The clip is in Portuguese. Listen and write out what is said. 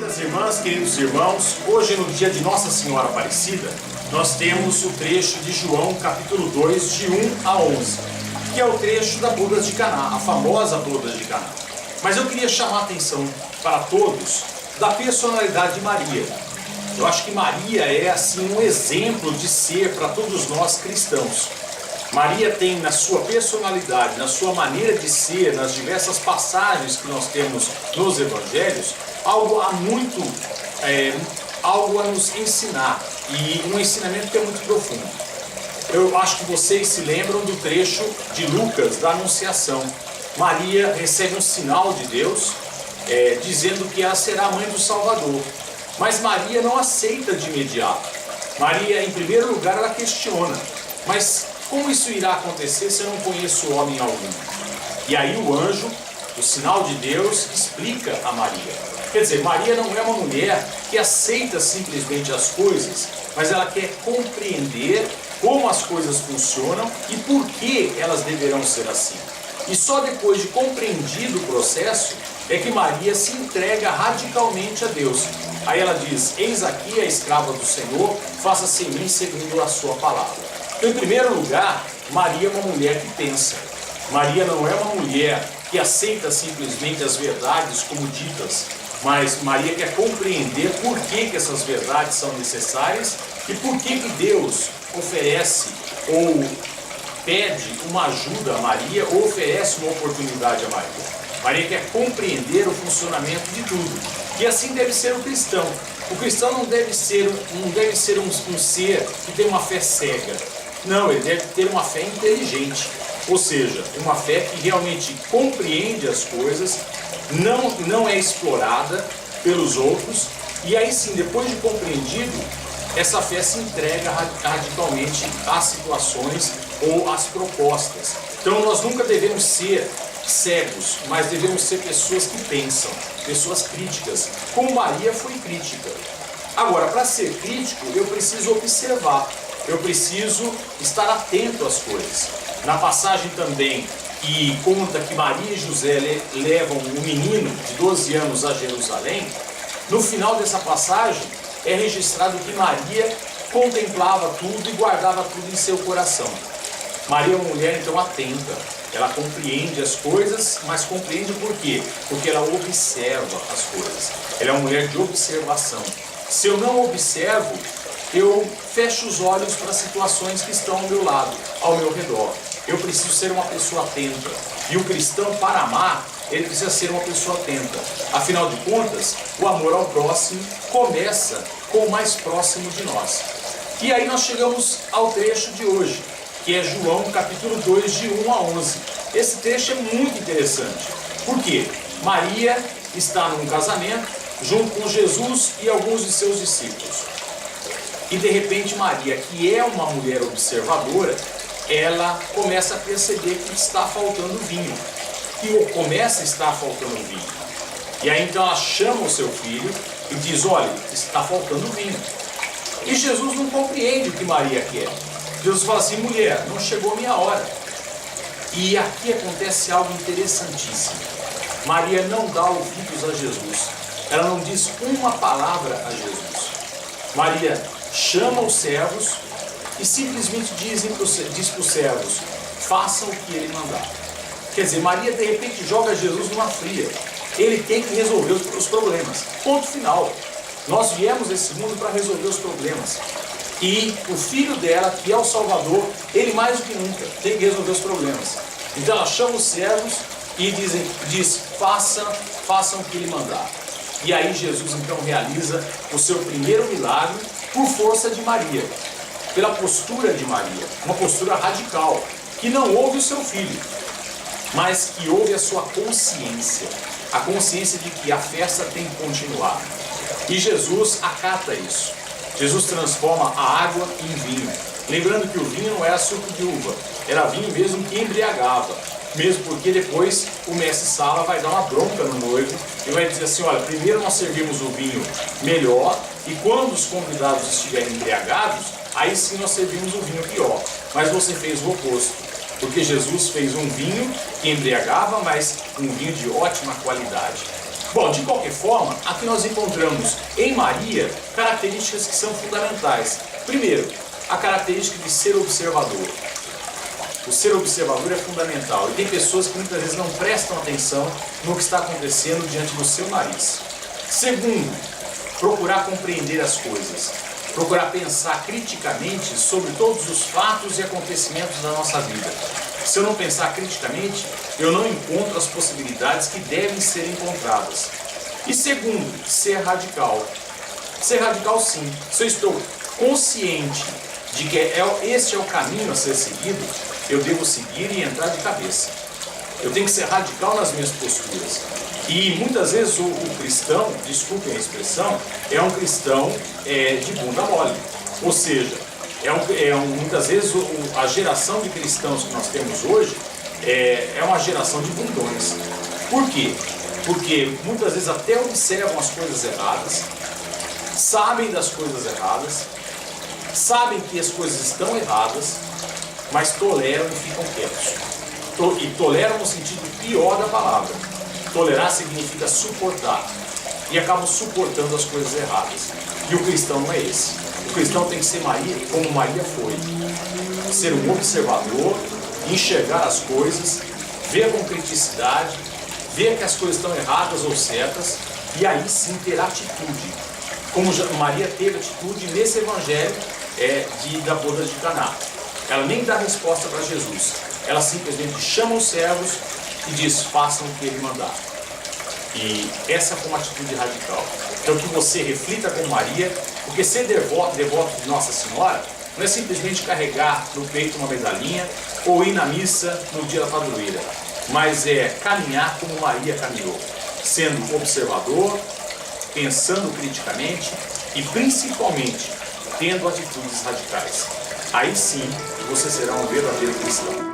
Queridas irmãs, queridos irmãos, hoje no dia de Nossa Senhora Aparecida, nós temos o trecho de João, capítulo 2, de 1 a 11, que é o trecho da boda de Caná, a famosa boda de Caná. Mas eu queria chamar a atenção para todos da personalidade de Maria. Eu acho que Maria é assim um exemplo de ser para todos nós cristãos. Maria tem na sua personalidade, na sua maneira de ser, nas diversas passagens que nós temos nos evangelhos, algo a nos ensinar, e um ensinamento que é muito profundo. Eu acho que vocês se lembram do trecho de Lucas, da Anunciação. Maria recebe um sinal de Deus, dizendo que ela será a mãe do Salvador. Mas Maria não aceita de imediato. Maria, em primeiro lugar, ela questiona. Mas como isso irá acontecer se eu não conheço homem algum? E aí o anjo, o sinal de Deus, explica a Maria. Quer dizer, Maria não é uma mulher que aceita simplesmente as coisas, mas ela quer compreender como as coisas funcionam e por que elas deverão ser assim. E só depois de compreendido o processo é que Maria se entrega radicalmente a Deus. Aí ela diz: eis aqui a escrava do Senhor, faça-se em mim segundo a sua palavra. Então, em primeiro lugar, Maria é uma mulher que pensa. Maria não é uma mulher que aceita simplesmente as verdades como ditas, mas Maria quer compreender por que essas verdades são necessárias e por que Deus oferece ou pede uma ajuda a Maria ou oferece uma oportunidade a Maria. Maria quer compreender o funcionamento de tudo. E assim deve ser o cristão. O cristão não deve ser um ser que tem uma fé cega. Não, ele deve ter uma fé inteligente. Ou seja, uma fé que realmente compreende as coisas, não é explorada pelos outros. E aí sim, depois de compreendido, essa fé se entrega radicalmente às situações ou às propostas. Então nós nunca devemos ser cegos, mas devemos ser pessoas que pensam, pessoas críticas, como Maria foi crítica. Agora, para ser crítico, eu preciso observar, eu preciso estar atento às coisas. Na passagem também que conta que Maria e José levam um menino de 12 anos a Jerusalém, no final dessa passagem é registrado que Maria contemplava tudo e guardava tudo em seu coração. Maria é uma mulher então atenta, ela compreende as coisas, mas compreende por quê? Porque ela observa as coisas, ela é uma mulher de observação. Se eu não observo, eu fecho os olhos para situações que estão ao meu lado, ao meu redor. Eu preciso ser uma pessoa atenta. E o cristão, para amar, ele precisa ser uma pessoa atenta. Afinal de contas, o amor ao próximo começa com o mais próximo de nós. E aí nós chegamos ao trecho de hoje, que é João capítulo 2, de 1 a 11. Esse trecho é muito interessante. Por quê? Maria está num casamento junto com Jesus e alguns de seus discípulos. E de repente Maria, que é uma mulher observadora, ela começa a perceber que está faltando vinho. Que começa a estar faltando vinho. E aí então ela chama o seu filho e diz: olha, está faltando vinho. E Jesus não compreende o que Maria quer. Jesus fala assim: mulher, não chegou a minha hora. E aqui acontece algo interessantíssimo. Maria não dá ouvidos a Jesus. Ela não diz uma palavra a Jesus. Maria chama os servos e simplesmente diz para os servos: façam o que ele mandar. Quer dizer, Maria de repente joga Jesus numa fria. Ele tem que resolver os problemas. Ponto final. Nós viemos desse mundo para resolver os problemas. E o filho dela, que é o Salvador, ele mais do que nunca tem que resolver os problemas. Então ela chama os servos e diz: façam o que ele mandar. E aí Jesus então realiza o seu primeiro milagre por força de Maria, pela postura de Maria, uma postura radical, que não ouve o seu filho, mas que ouve a sua consciência, a consciência de que a festa tem que continuar. E Jesus acata isso. Jesus transforma a água em vinho. Lembrando que o vinho não era suco de uva, era vinho mesmo que embriagava. Mesmo porque depois o mestre Sala vai dar uma bronca no noivo e vai dizer assim: olha, primeiro nós servimos o vinho melhor e quando os convidados estiverem embriagados, aí sim nós servimos o vinho pior. Mas você fez o oposto, porque Jesus fez um vinho que embriagava, mas um vinho de ótima qualidade. Bom, de qualquer forma, aqui nós encontramos em Maria características que são fundamentais. Primeiro, a característica de ser observador. O ser observador é fundamental e tem pessoas que muitas vezes não prestam atenção no que está acontecendo diante do seu nariz. Segundo, procurar compreender as coisas, procurar pensar criticamente sobre todos os fatos e acontecimentos da nossa vida. Se eu não pensar criticamente, eu não encontro as possibilidades que devem ser encontradas. E segundo, ser radical. Ser radical sim. Se eu estou consciente de que este é o caminho a ser seguido, eu devo seguir e entrar de cabeça. Eu tenho que ser radical nas minhas posturas. E muitas vezes o cristão, desculpem a expressão, é um cristão de bunda mole. Ou seja, muitas vezes a geração de cristãos que nós temos hoje é uma geração de bundões. Por quê? Porque muitas vezes até observam as coisas erradas, sabem das coisas erradas, sabem que as coisas estão erradas, mas toleram e ficam quietos. E toleram no sentido pior da palavra. Tolerar significa suportar. E acabam suportando as coisas erradas. E o cristão não é esse. O cristão tem que ser Maria, como Maria foi. Ser um observador, enxergar as coisas, ver com criticidade, ver que as coisas estão erradas ou certas, e aí sim ter atitude. Como Maria teve atitude nesse evangelho da boda de Caná. Ela nem dá resposta para Jesus. Ela simplesmente chama os servos e diz, façam o que ele mandar. E essa foi uma atitude radical. Então que você reflita com Maria, porque ser devoto de Nossa Senhora não é simplesmente carregar no peito uma medalhinha ou ir na missa no dia da padroeira, mas é caminhar como Maria caminhou, sendo observador, pensando criticamente e principalmente tendo atitudes radicais. Aí sim você será um verdadeiro cristão.